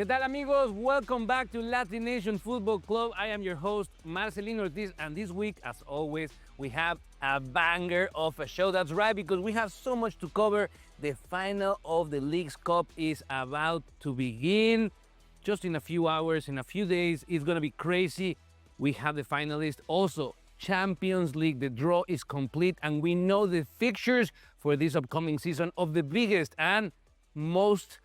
¿Qué tal, amigos? Welcome back to LatNation Football Club. I am your host, Marcelino Ortiz, and this week, as always, we have a banger of a show. That's right, because we have so much to cover. The final of the Leagues Cup is about to begin. Just in a few hours, in a few days, it's going to be crazy. We have the finalists. Also, Champions League, the draw is complete, and we know the fixtures for this upcoming season of the biggest and most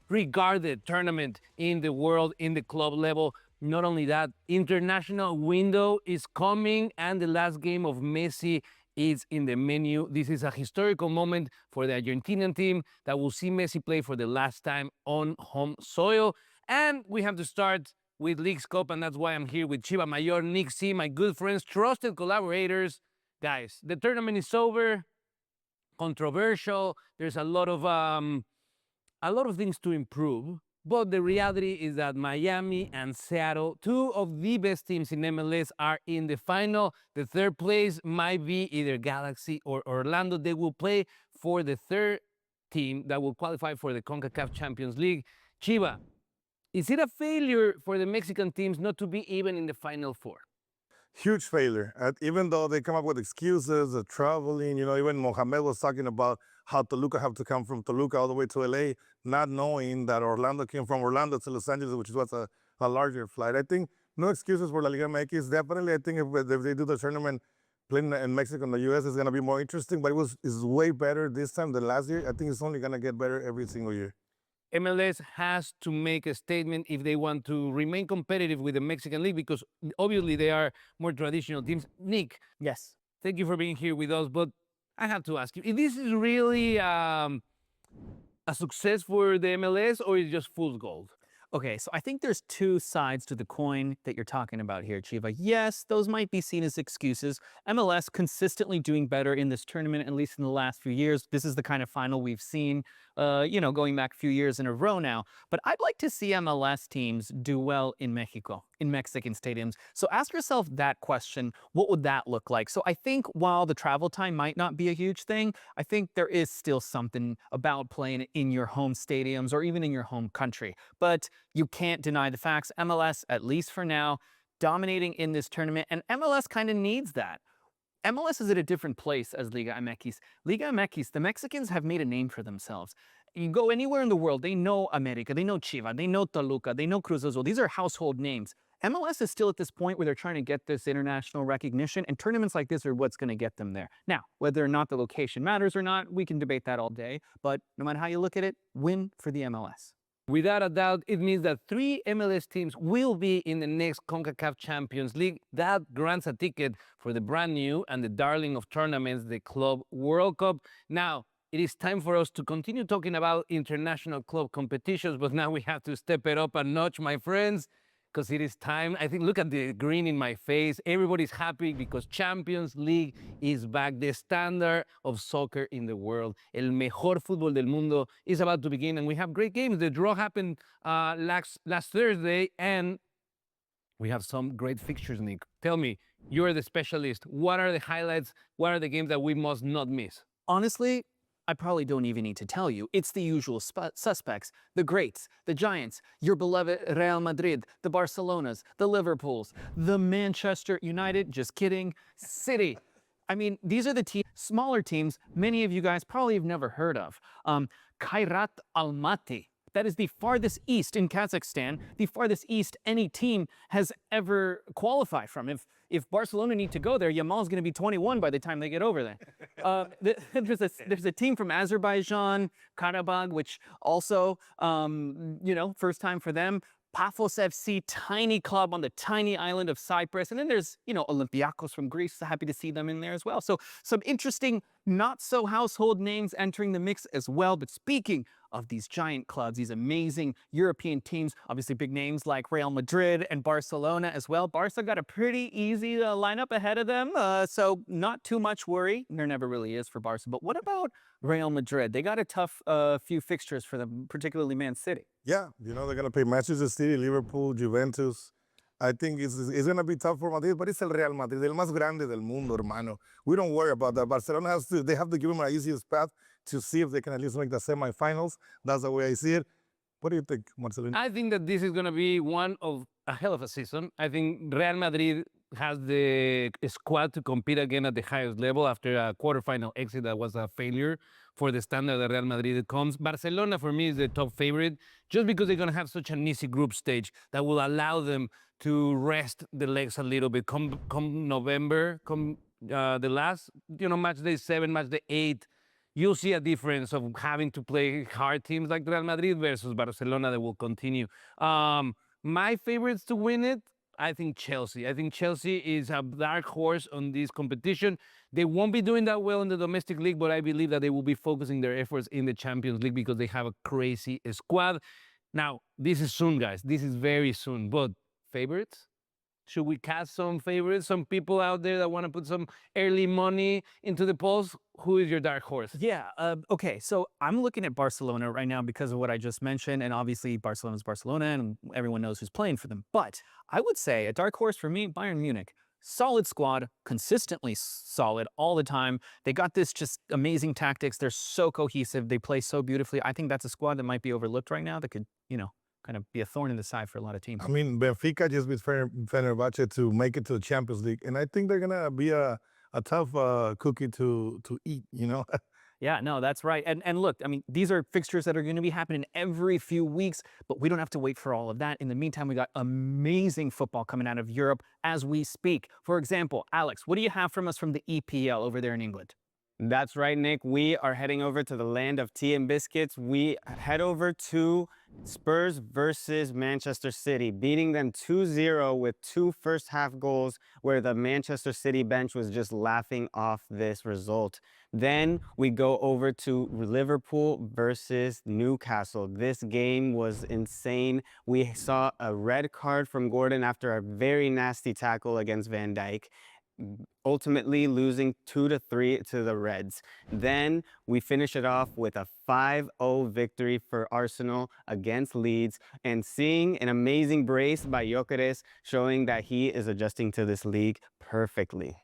regarded tournament in the world, in the club level. Not only that, international window is coming, and the last game of Messi is in the menu. This is a historical moment for the Argentinian team that will see Messi play for the last time on home soil. And we have to start with Leagues Cup, and that's why I'm here with Chiva Mayor, Nik Z, my good friends, trusted collaborators. Guys, the tournament is over, controversial. There's a lot of things to improve, but the reality is that Miami and Seattle, two of the best teams in MLS, are in the final. The third place might be either Galaxy or Orlando. They will play for the third team that will qualify for the CONCACAF Champions League. Chiva, is it a failure for the Mexican teams not to be even in the Final Four? Huge failure. Even though they come up with excuses, the traveling, even Mohamed was talking about how Toluca have to come from Toluca all the way to LA, not knowing that Orlando came from Orlando to Los Angeles, which was a larger flight. I think no excuses for La Liga MX. Definitely, I think if they do the tournament playing in Mexico and the US, it's going to be more interesting, but it's way better this time than last year. I think it's only going to get better every single year. MLS has to make a statement if they want to remain competitive with the Mexican League, because obviously they are more traditional teams. Nik, yes, thank you for being here with us, but I have to ask you, if this is really a success for the MLS, or is it just fool's gold? Okay, so I think there's two sides to the coin that you're talking about here, Chiva. Yes, those might be seen as excuses. MLS consistently doing better in this tournament, at least in the last few years. This is the kind of final we've seen, going back a few years in a row now. But I'd like to see MLS teams do well in Mexico, in Mexican stadiums. So ask yourself that question, what would that look like? So I think while the travel time might not be a huge thing, I think there is still something about playing in your home stadiums or even in your home country. But you can't deny the facts. MLS, at least for now, dominating in this tournament, and MLS kind of needs that. MLS is at a different place as Liga MX. Liga MX, the Mexicans have made a name for themselves. You go anywhere in the world, they know America, they know Chivas, they know Toluca, they know Cruz Azul. These are household names. MLS is still at this point where they're trying to get this international recognition, and tournaments like this are what's going to get them there. Now, whether or not the location matters or not, we can debate that all day, but no matter how you look at it, win for the MLS. Without a doubt, it means that 3 MLS teams will be in the next CONCACAF Champions League. That grants a ticket for the brand new and the darling of tournaments, the Club World Cup. Now, it is time for us to continue talking about international club competitions, but now we have to step it up a notch, my friends, because it is time. I think, look at the grin in my face. Everybody's happy because Champions League is back. The standard of soccer in the world. El mejor fútbol del mundo is about to begin, and we have great games. The draw happened last Thursday, and we have some great fixtures, Nik. Tell me, you're the specialist. What are the highlights? What are the games that we must not miss? Honestly, I probably don't even need to tell you. It's the usual suspects, the greats, the giants, your beloved Real Madrid, the Barcelonas, the Liverpools, the Manchester United, just kidding, City. I mean, these are the smaller teams many of you guys probably have never heard of. Kairat Almaty. That is the farthest east in Kazakhstan, the farthest east any team has ever qualified from. If Barcelona need to go there, Yamal's going to be 21 by the time they get over there. There's a team from Azerbaijan, Karabakh, which also, first time for them. Paphos FC, tiny club on the tiny island of Cyprus. And then there's, Olympiacos from Greece. So happy to see them in there as well. So some interesting, not so household names entering the mix as well. But speaking of these giant clubs, these amazing European teams, obviously big names like Real Madrid and Barcelona as well. Barca got a pretty easy lineup ahead of them. So not too much worry. There never really is for Barca. But what about Real Madrid? They got a tough few fixtures for them, particularly Man City. Yeah, they're going to play Manchester City, Liverpool, Juventus. I think it's going to be tough for Madrid, but it's el Real Madrid, el más grande del mundo, hermano. We don't worry about that. Barcelona they have to give them an easiest path to see if they can at least make the semifinals. That's the way I see it. What do you think, Marcelino? I think that this is going to be one of a hell of a season. I think Real Madrid has the squad to compete again at the highest level after a quarterfinal exit that was a failure for the standard that Real Madrid comes. Barcelona, for me, is the top favorite just because they're going to have such an easy group stage that will allow them to rest the legs a little bit. Come November, the last, match day 7, match day 8, you'll see a difference of having to play hard teams like Real Madrid versus Barcelona that will continue. My favorites to win it, I think Chelsea. I think Chelsea is a dark horse on this competition. They won't be doing that well in the domestic league, but I believe that they will be focusing their efforts in the Champions League because they have a crazy squad. Now, this is soon, guys. This is very soon. But favorites? Should we cast some favorites? Some people out there that want to put some early money into the polls? Who is your dark horse? Yeah, okay, so I'm looking at Barcelona right now because of what I just mentioned, and obviously Barcelona's Barcelona, and everyone knows who's playing for them. But I would say a dark horse for me, Bayern Munich. Solid squad, consistently solid all the time. They got this just amazing tactics. They're so cohesive. They play so beautifully. I think that's a squad that might be overlooked right now that could, kind of be a thorn in the side for a lot of teams. I mean, Benfica just beat Fenerbahce to make it to the Champions League, and I think they're gonna be a tough cookie to eat. Yeah, no, that's right. And look, I mean, these are fixtures that are going to be happening every few weeks, but we don't have to wait for all of that. In the meantime, we got amazing football coming out of Europe as we speak. For example, Alex, what do you have from us from the EPL over there in England? That's right, Nick. We are heading over to the land of tea and biscuits. We head over to Spurs versus Manchester City, beating them 2-0 with 2 first-half goals where the Manchester City bench was just laughing off this result. Then we go over to Liverpool versus Newcastle. This game was insane. We saw a red card from Gordon after a very nasty tackle against Van Dijk, ultimately losing 2-3 to the Reds. Then we finish it off with a 5-0 victory for Arsenal against Leeds, and seeing an amazing brace by Gyökeres, showing that he is adjusting to this league perfectly.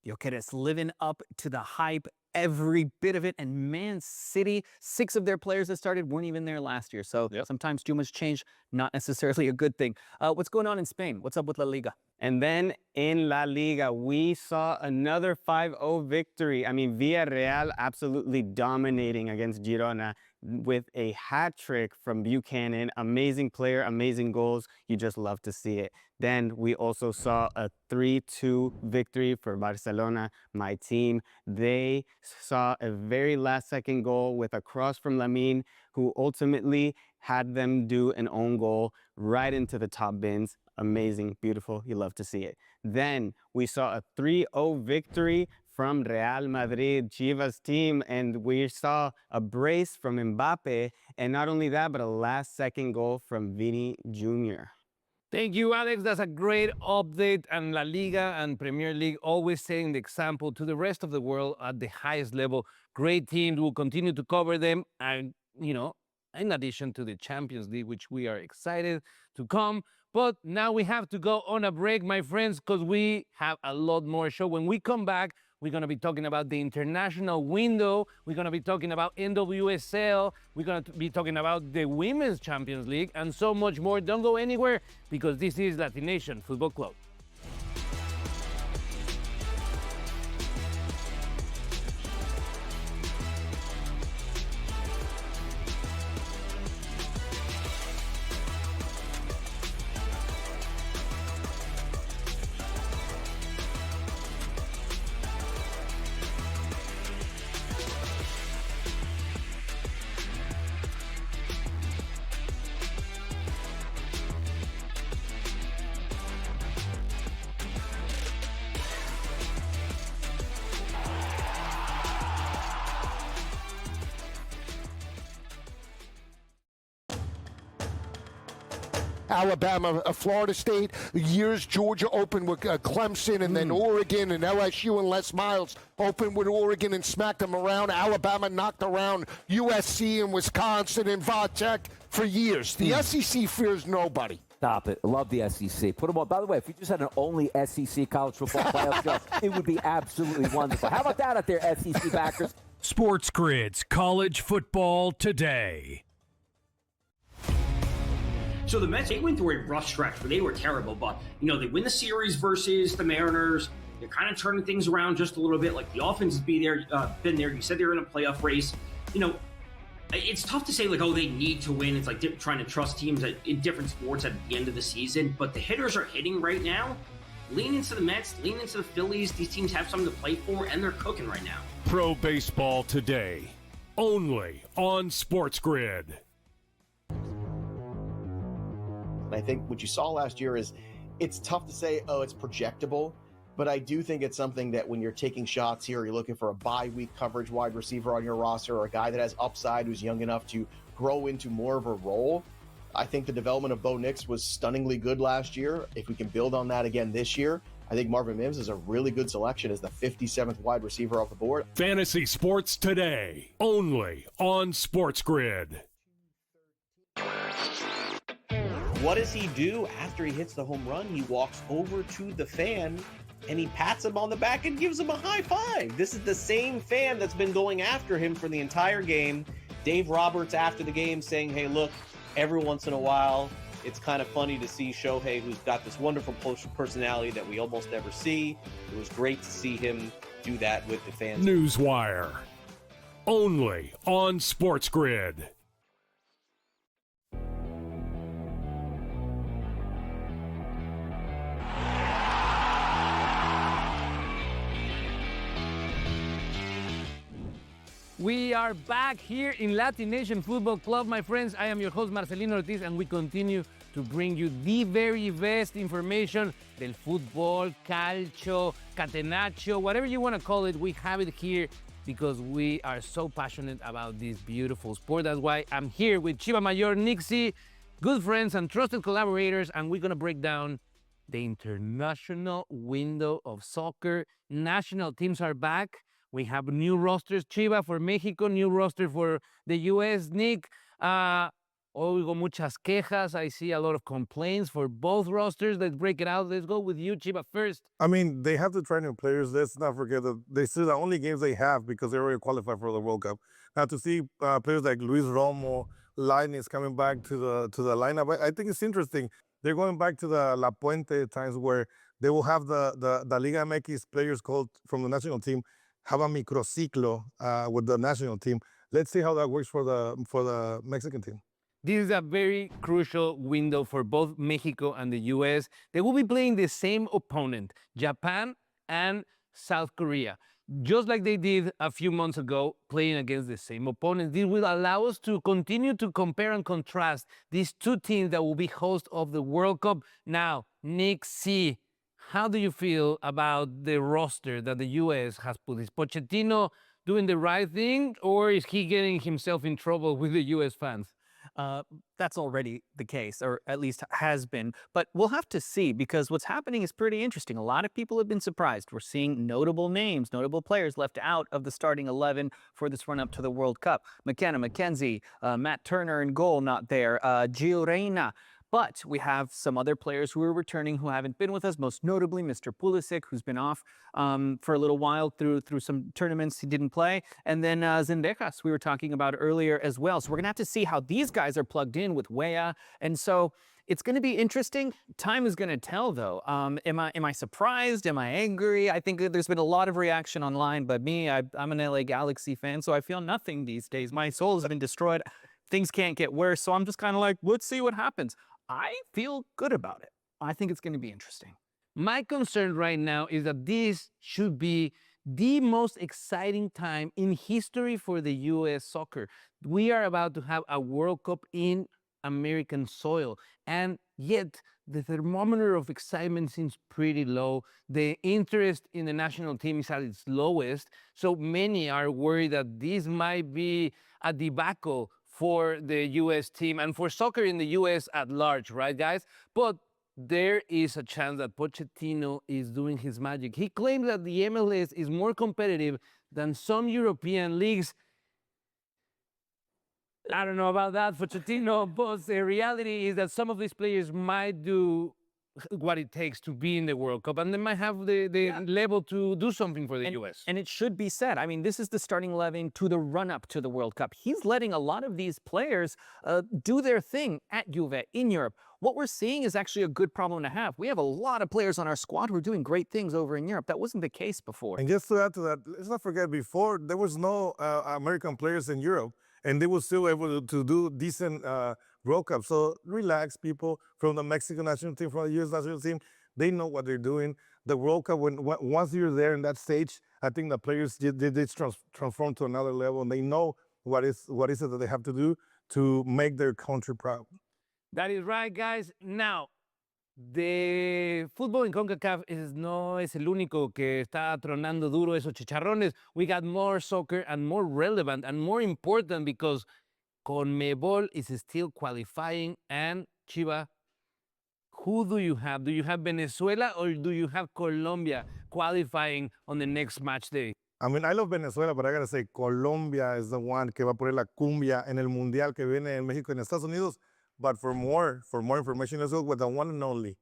Gyökeres living up to the hype, every bit of it. And Man City, 6 of their players that started weren't even there last year. So sometimes too much change, not necessarily a good thing. What's going on in Spain? What's up with La Liga? And then in La Liga, we saw another 5-0 victory. I mean, Villarreal absolutely dominating against Girona with a hat trick from Buchanan. Amazing player, amazing goals. You just love to see it. Then we also saw a 3-2 victory for Barcelona, my team. They saw a very last-second goal with a cross from Lamine, who ultimately had them do an own goal right into the top bins. Amazing, beautiful, you love to see it. Then we saw a 3-0 victory from Real Madrid, Chivas team, and we saw a brace from Mbappe, and not only that, but a last-second goal from Vini Jr. Thank you, Alex. That's a great update. And La Liga and Premier League always setting the example to the rest of the world at the highest level. Great teams will continue to cover them. And, in addition to the Champions League, which we are excited to come. But now we have to go on a break, my friends, because we have a lot more show. When we come back, we're going to be talking about the international window. We're going to be talking about NWSL. We're going to be talking about the Women's Champions League and so much more. Don't go anywhere because this is LatNation Football Club. Alabama, Florida State, years Georgia opened with Clemson, and then Oregon and LSU and Les Miles opened with Oregon and smacked them around. Alabama knocked around USC and Wisconsin and Vatech for years. The SEC fears nobody. Stop it. I love the SEC. Put them on. By the way, if you just had an only SEC college football playoff show, it would be absolutely wonderful. How about that out there, SEC backers? SportsGrid's College Football Today. So the Mets, they went through a rough stretch where they were terrible, but, you know, they win the series versus the Mariners. They're kind of turning things around just a little bit. Like, the offense has been there. You said they were in a playoff race. You know, it's tough to say, like, oh, they need to win. It's like trying to trust teams in different sports at the end of the season. But the hitters are hitting right now. Lean into the Mets, lean into the Phillies. These teams have something to play for, and they're cooking right now. Pro Baseball Today, only on SportsGrid. I think what you saw last year is it's tough to say, oh, it's projectable, but I do think it's something that when you're taking shots here, you're looking for a bye-week coverage wide receiver on your roster or a guy that has upside who's young enough to grow into more of a role. I think the development of Bo Nix was stunningly good last year. If we can build on that again this year, I think Marvin Mims is a really good selection as the 57th wide receiver off the board. Fantasy Sports Today, only on SportsGrid. What does he do after he hits the home run? He walks over to the fan and he pats him on the back and gives him a high five. This is the same fan that's been going after him for the entire game. Dave Roberts after the game saying, hey, look, every once in a while, it's kind of funny to see Shohei, who's got this wonderful personality that we almost never see. It was great to see him do that with the fans. Newswire, only on SportsGrid. We are back here in LatNation Football Club, my friends. I am your host, Marcelino Ortiz, and we continue to bring you the very best information del fútbol, calcio, catenaccio, whatever you want to call it. We have it here because we are so passionate about this beautiful sport. That's why I'm here with Chiva Mayor, Nik Z, good friends and trusted collaborators, and we're going to break down the international window of soccer. National teams are back. We have new rosters, Chiva, for Mexico, new roster for the U.S. Nick, oigo muchas quejas. I see a lot of complaints for both rosters. Let's break it out. Let's go with you, Chiva, first. I mean, they have to try new players. Let's not forget that they still the only games they have because they already qualified for the World Cup. Now to see players like Luis Romo, Lainez coming back to the lineup, I think it's interesting. They're going back to the La Puente times where they will have the Liga MX players called from the national team have a microciclo with the national team. Let's see how that works for the Mexican team. This is a very crucial window for both Mexico and the U.S. They will be playing the same opponent, Japan and South Korea, just like they did a few months ago, playing against the same opponent. This will allow us to continue to compare and contrast these two teams that will be host of the World Cup. Now, Nik Z, how do you feel about the roster that the U.S. has put? Is Pochettino doing the right thing, or is he getting himself in trouble with the U.S. fans? That's already the case, or at least has been. But we'll have to see, because what's happening is pretty interesting. A lot of people have been surprised. We're seeing notable names, notable players left out of the starting 11 for this run-up to the World Cup. McKenna, McKenzie, Matt Turner in goal, not there. Gio Reyna. But we have some other players who are returning who haven't been with us, most notably Mr. Pulisic, who's been off for a little while through some tournaments he didn't play. And then Zendejas, we were talking about earlier as well. So we're going to have to see how these guys are plugged in with Weah. And so it's going to be interesting. Time is going to tell, though. Am I surprised? Am I angry? I think there's been a lot of reaction online. But me, I'm an LA Galaxy fan, so I feel nothing these days. My soul has been destroyed. Things can't get worse. So I'm just kind of like, let's see what happens. I feel good about it. I think it's going to be interesting. My concern right now is that this should be the most exciting time in history for the U.S. soccer. We are about to have a World Cup in American soil, and yet the thermometer of excitement seems pretty low. The interest in the national team is at its lowest, so many are worried that this might be a debacle for the U.S. team and for soccer in the U.S. at large, right, guys? But there is a chance that Pochettino is doing his magic. He claims that the MLS is more competitive than some European leagues. I don't know about that, Pochettino, but the reality is that some of these players might do what it takes to be in the World Cup, and they might have the level to do something for the U.S. And it should be said, I mean, this is the starting 11 to the run-up to the World Cup. He's letting a lot of these players do their thing at Juve, in Europe. What we're seeing is actually a good problem to have. We have a lot of players on our squad who are doing great things over in Europe. That wasn't the case before. And just to add to that, let's not forget, before there was no American players in Europe, and they were still able to do decent World Cup. So relax, people from the Mexican national team, from the U.S. national team. They know what they're doing. The World Cup, once you're there in that stage, I think the players they transform to another level, and they know what is it that they have to do to make their country proud. That is right, guys. Now, the fútbol en CONCACAF no es el único que está tronando duro esos chicharrones. We got more soccer and more relevant and more important because CONMEBOL is still qualifying. And Chiva, who do you have? Do you have Venezuela or do you have Colombia qualifying on the next match day? I mean, I love Venezuela, but I gotta say Colombia is the one que va a poner la cumbia en el Mundial que viene en México y en Estados Unidos. But for more information, let's go with the one and only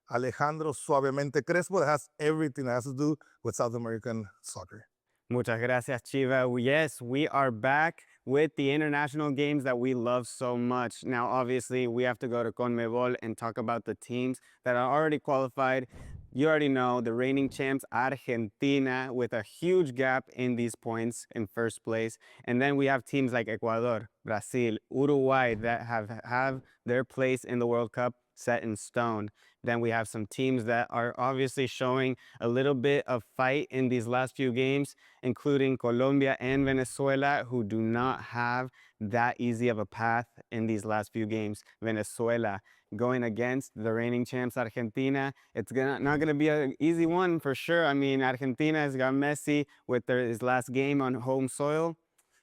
Alejandro Suavemente Crespo that has everything that has to do with South American soccer. Muchas gracias, Chiva. Yes, we are back with the international games that we love so much. Now, obviously, we have to go to CONMEBOL and talk about the teams that are already qualified. You already know the reigning champs, Argentina, with a huge gap in these points in first place. And then we have teams like Ecuador, Brazil, Uruguay that have their place in the World Cup set in stone. Then we have some teams that are obviously showing a little bit of fight in these last few games, including Colombia and Venezuela, who do not have that easy of a path in these last few games. Venezuela going against the reigning champs, Argentina. It's not gonna be an easy one for sure. I mean, Argentina has got Messi with his last game on home soil.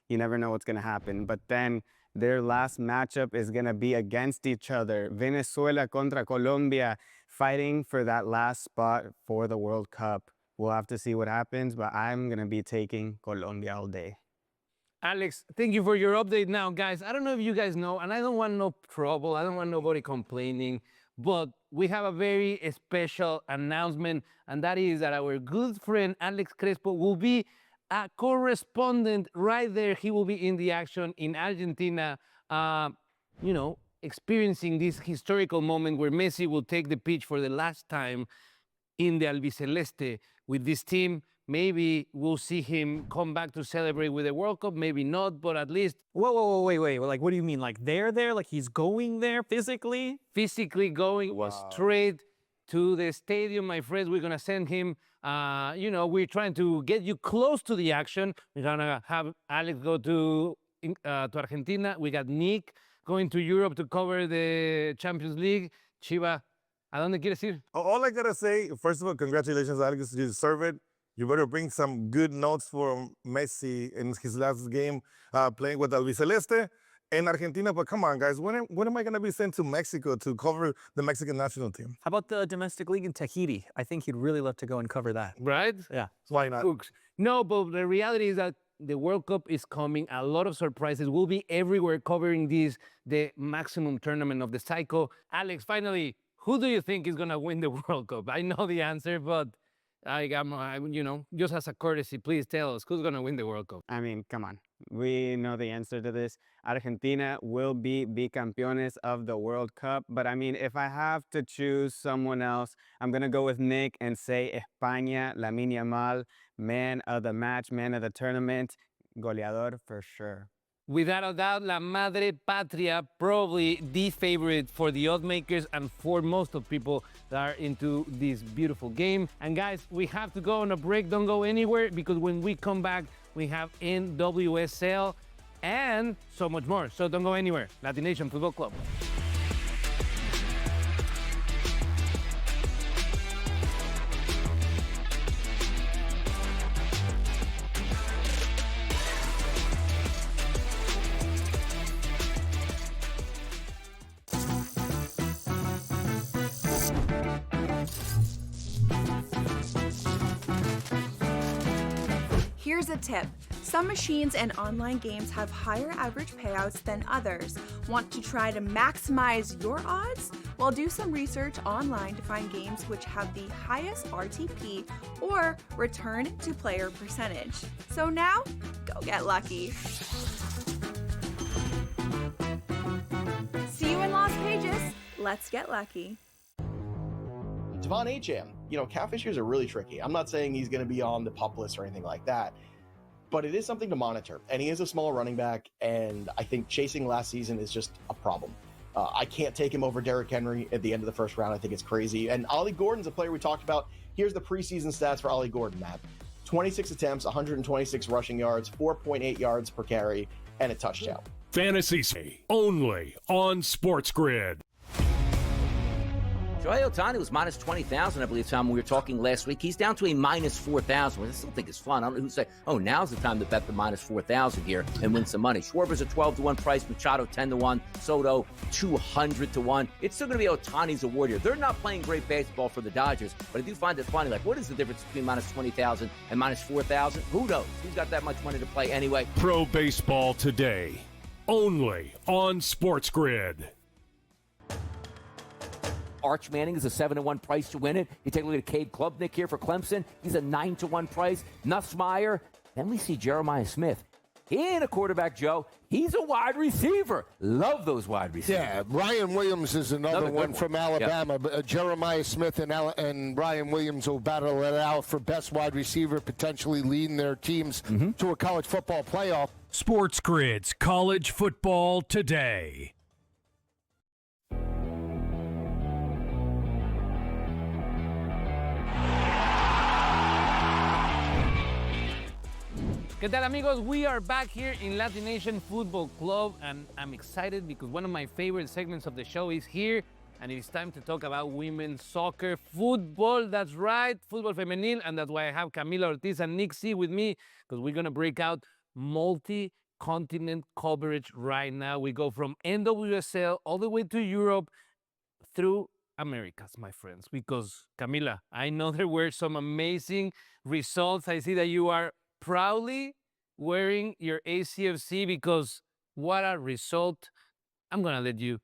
You never know what's gonna happen. But then their last matchup is gonna be against each other. Venezuela contra Colombia, fighting for that last spot for the World Cup. We'll have to see what happens, but I'm gonna be taking Colombia all day. Alex, thank you for your update. Now, guys, I don't know if you guys know, and I don't want no trouble. I don't want nobody complaining, but we have a very special announcement, and that is that our good friend Alex Crespo will be a correspondent right there. He will be in the action in Argentina, you know, experiencing this historical moment where Messi will take the pitch for the last time in the Albiceleste with this team. Maybe we'll see him come back to celebrate with the World Cup, maybe not, but at least... Whoa, wait. Like, what do you mean? Like, they're there? Like, he's going there physically? Physically going straight to the stadium, my friends. We're going to send him, you know, we're trying to get you close to the action. We're going to have Alex go to Argentina. We got Nik going to Europe to cover the Champions League. Chiva, ¿a dónde quieres ir? All I gotta say, first of all, congratulations, Alex. You deserve it. You better bring some good notes for Messi in his last game playing with Albiceleste and Argentina. But come on, guys, when am I going to be sent to Mexico to cover the Mexican national team? How about the domestic league in Tahiti? I think he'd really love to go and cover that. Right? Yeah. Why not? No, but the reality is that the World Cup is coming. A lot of surprises. We'll be everywhere covering the maximum tournament of the cycle. Alex, finally, who do you think is going to win the World Cup? I know the answer, but... you know, just as a courtesy, please tell us who's going to win the World Cup. I mean, come on. We know the answer to this. Argentina will be bicampeones of the World Cup. But I mean, if I have to choose someone else, I'm going to go with Nik and say España, Lamine Yamal, man of the match, man of the tournament, goleador for sure. Without a doubt, La Madre Patria, probably the favorite for the oddmakers and for most of people that are into this beautiful game. And guys, we have to go on a break. Don't go anywhere because when we come back, we have NWSL and so much more. So don't go anywhere. LatNation Football Club. Here's a tip. Some machines and online games have higher average payouts than others. Want to try to maximize your odds? Well, do some research online to find games which have the highest RTP or return to player percentage. So now, go get lucky. See you in Las Vegas. Let's get lucky. Devon Acham, calf issues are really tricky. I'm not saying he's going to be on the PUP list or anything like that, but it is something to monitor. And he is a small running back, and I think chasing last season is just a problem. I can't take him over Derrick Henry at the end of the first round. I think it's crazy. And Ollie Gordon's a player we talked about. Here's the preseason stats for Ollie Gordon, Matt. 26 attempts, 126 rushing yards, 4.8 yards per carry, and a touchdown. Fantasy only on SportsGrid. Shohei Ohtani was minus 20,000, I believe, Tom, when we were talking last week. He's down to a minus 4,000, which I still think is fun. I don't know who say, oh, now's the time to bet the minus 4,000 here and win some money. Schwarber's a 12-1 price, Machado 10-1, Soto 200-1. It's still going to be Ohtani's award here. They're not playing great baseball for the Dodgers, but I do find it funny. Like, what is the difference between minus 20,000 and minus 4,000? Who knows? Who's got that much money to play anyway? Pro Baseball Today, only on SportsGrid. Arch Manning is a 7-1 price to win it. You take a look at Cade Klubnik here for Clemson. He's a 9-1 price. Nussmeier. Then we see Jeremiah Smith. He ain't a quarterback, Joe. He's a wide receiver. Love those wide receivers. Yeah, Ryan Williams is another one from Alabama. Yep. Jeremiah Smith and Ryan Williams will battle it out for best wide receiver, potentially leading their teams to a college football playoff. SportsGrid's College Football Today. ¿Qué tal, amigos? We are back here in LatNation Football Club, and I'm excited because one of my favorite segments of the show is here, and it's time to talk about women's soccer football. That's right, football femenil, and that's why I have Camila Ortiz and Nik Z with me, because we're going to break out multi-continent coverage right now. We go from NWSL all the way to Europe through Americas, my friends, because, Camila, I know there were some amazing results. I see that you are proudly wearing your ACFC, because what a result. I'm going to let you,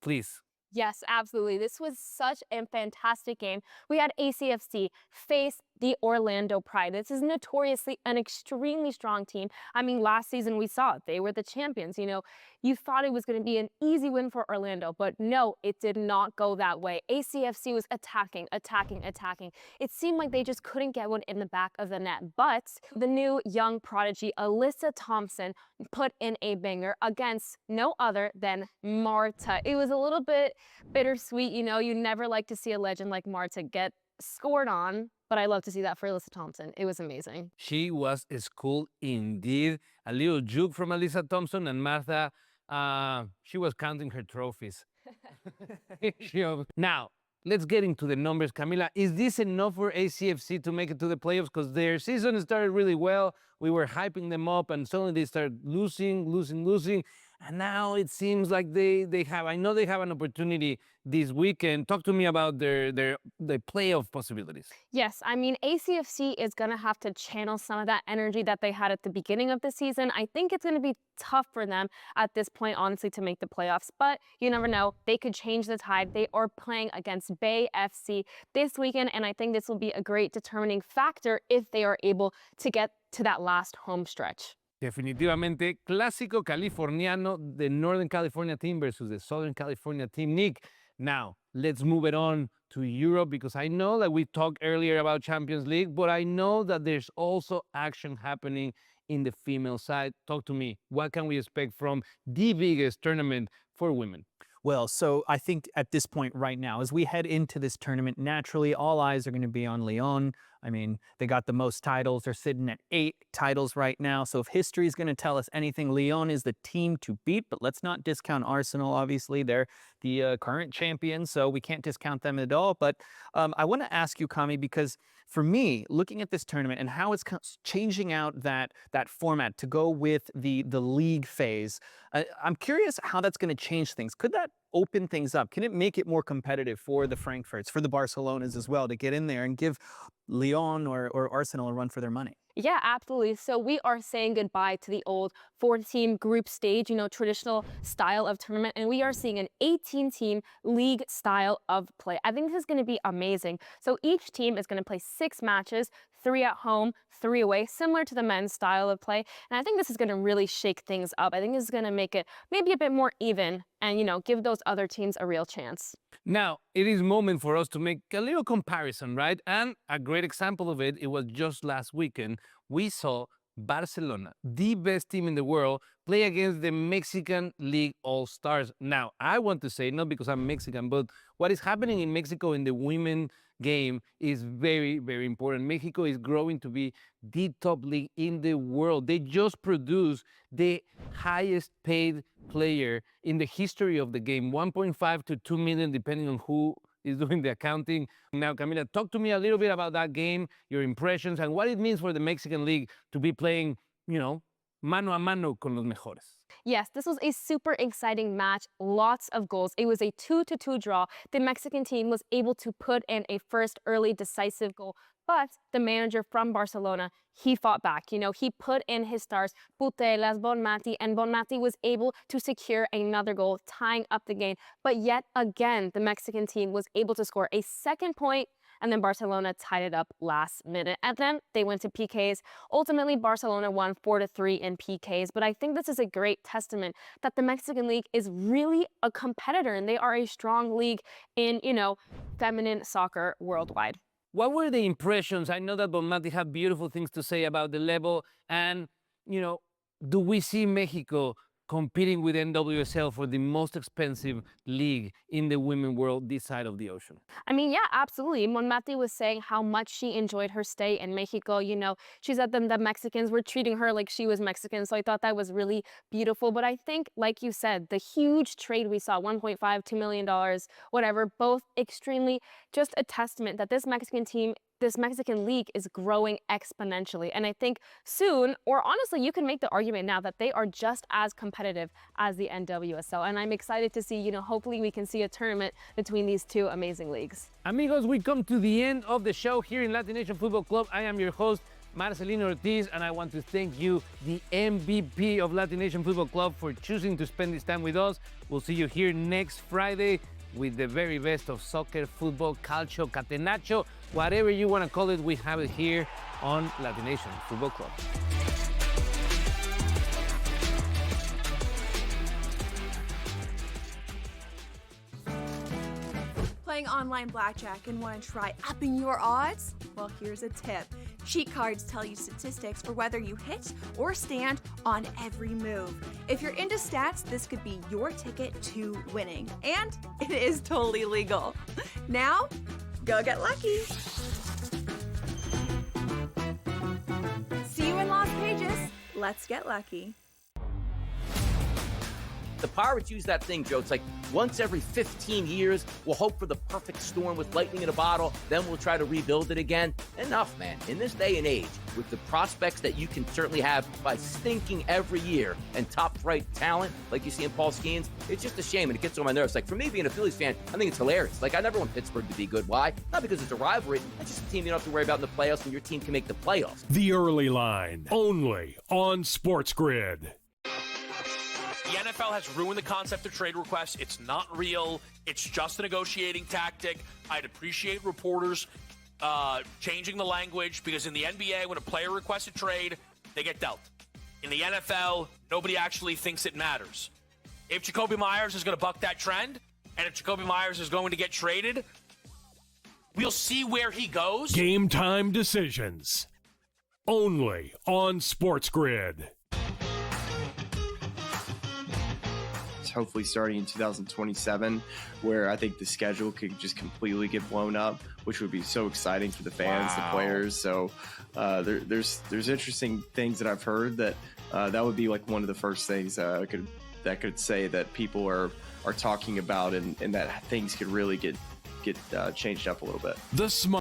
please. Yes, absolutely. This was such a fantastic game. We had ACFC face the Orlando Pride. This is notoriously an extremely strong team. I mean, last season we saw it. They were the champions. You thought it was going to be an easy win for Orlando, but no, it did not go that way. ACFC was attacking. It seemed like they just couldn't get one in the back of the net. But the new young prodigy, Alyssa Thompson, put in a banger against no other than Marta. It was a little bit bittersweet. You never like to see a legend like Marta get scored on, but I love to see that for Alyssa Thompson. It was amazing. She was cool indeed. A little juke from Alyssa Thompson, and Martha, she was counting her trophies. Now, let's get into the numbers. Camila, is this enough for ACFC to make it to the playoffs? Because their season started really well. We were hyping them up, and suddenly they started losing. And now it seems like they have, I know they have an opportunity this weekend. Talk to me about their playoff possibilities. Yes, I mean, ACFC is going to have to channel some of that energy that they had at the beginning of the season. I think it's going to be tough for them at this point, honestly, to make the playoffs. But you never know. They could change the tide. They are playing against Bay FC this weekend, and I think this will be a great determining factor if they are able to get to that last home stretch. Definitivamente, clásico californiano, the Northern California team versus the Southern California team. Nick, now let's move it on to Europe, because I know that we talked earlier about Champions League, but I know that there's also action happening in the female side. Talk to me. What can we expect from the biggest tournament for women? Well, so I think at this point right now, as we head into this tournament, naturally, all eyes are going to be on Lyon. I mean, they got the most titles. They're sitting at 8 titles right now. So if history is going to tell us anything, Lyon is the team to beat. But let's not discount Arsenal, obviously. They're the current champions, so we can't discount them at all. But I want to ask you, Kami, because for me, looking at this tournament and how it's changing out that format to go with the league phase, I'm curious how that's going to change things. Could that open things up? Can it make it more competitive for the Frankfurts, for the Barcelonas as well, to get in there and give Lyon or Arsenal a run for their money? Yeah, absolutely. So we are saying goodbye to the old 4-team group stage, traditional style of tournament, and we are seeing an 18-team league style of play. I think this is going to be amazing. So each team is going to play 6 matches, 3 at home, 3 away, similar to the men's style of play. And I think this is going to really shake things up. I think this is going to make it maybe a bit more even and, give those other teams a real chance. Now, it is moment for us to make a little comparison, right? And a great example of it was just last weekend. We saw Barcelona, the best team in the world, play against the Mexican League All-Stars. Now, I want to say, not because I'm Mexican, but what is happening in Mexico in the women game is very, very important. Mexico is growing to be the top league in the world. They just produced the highest paid player in the history of the game, 1.5 to 2 million, depending on who is doing the accounting. Now, Camila, talk to me a little bit about that game, your impressions, and what it means for the Mexican League to be playing, mano a mano con los mejores. Yes, this was a super exciting match, lots of goals. It was a 2-2 draw. The Mexican team was able to put in a first early decisive goal, but the manager from Barcelona, he fought back. He put in his stars, Putellas, Bonmati, and Bonmati was able to secure another goal, tying up the game. But yet again, the Mexican team was able to score a second point, and then Barcelona tied it up last minute. And then they went to PKs. Ultimately, Barcelona won 4-3 in PKs. But I think this is a great testament that the Mexican League is really a competitor, and they are a strong league in, feminine soccer worldwide. What were the impressions? I know that Bonmati had beautiful things to say about the level. And, do we see Mexico competing with NWSL for the most expensive league in the women world this side of the ocean? I mean, yeah, absolutely. Bonmati was saying how much she enjoyed her stay in Mexico. She said that the Mexicans were treating her like she was Mexican. So I thought that was really beautiful. But I think, like you said, the huge trade we saw, $1.5, $2 million, whatever, both extremely just a testament that this Mexican team, this Mexican league is growing exponentially. And I think soon, or honestly, you can make the argument now that they are just as competitive as the NWSL. And I'm excited to see, hopefully we can see a tournament between these two amazing leagues. Amigos, we come to the end of the show here in LatNation Football Club. I am your host, Marcelino Ortiz, and I want to thank you, the MVP of LatNation Football Club, for choosing to spend this time with us. We'll see you here next Friday with the very best of soccer, football, calcio, catenaccio, whatever you want to call it, we have it here on LatNation Football Club. Playing online blackjack and want to try upping your odds? Well, here's a tip. Cheat cards tell you statistics for whether you hit or stand on every move. If you're into stats, this could be your ticket to winning. And it is totally legal. Now, go get lucky. See you in Las Vegas. Let's get lucky. The Pirates use that thing, Joe. It's like once every 15 years, we'll hope for the perfect storm with lightning in a bottle, then we'll try to rebuild it again. Enough, man. In this day and age, with the prospects that you can certainly have by stinking every year and top-flight talent like you see in Paul Skeens, it's just a shame, and it gets on my nerves. Like, for me, being a Phillies fan, I think it's hilarious. Like, I never want Pittsburgh to be good. Why? Not because it's a rivalry. It's just a team you don't have to worry about in the playoffs, and your team can make the playoffs. The Early Line, only on SportsGrid. The NFL has ruined the concept of trade requests. It's not real. It's just a negotiating tactic. I'd appreciate reporters changing the language, because in the NBA, when a player requests a trade, they get dealt. In the NFL, nobody actually thinks it matters. If Jacoby Myers is going to buck that trend, and if Jacoby Myers is going to get traded, we'll see where he goes. Game time decisions, only on SportsGrid. Hopefully starting in 2027, where I think the schedule could just completely get blown up, which would be so exciting for the fans, the players. So there's interesting things that I've heard that that would be like one of the first things that could say that people are talking about, and that things could really get changed up a little bit. The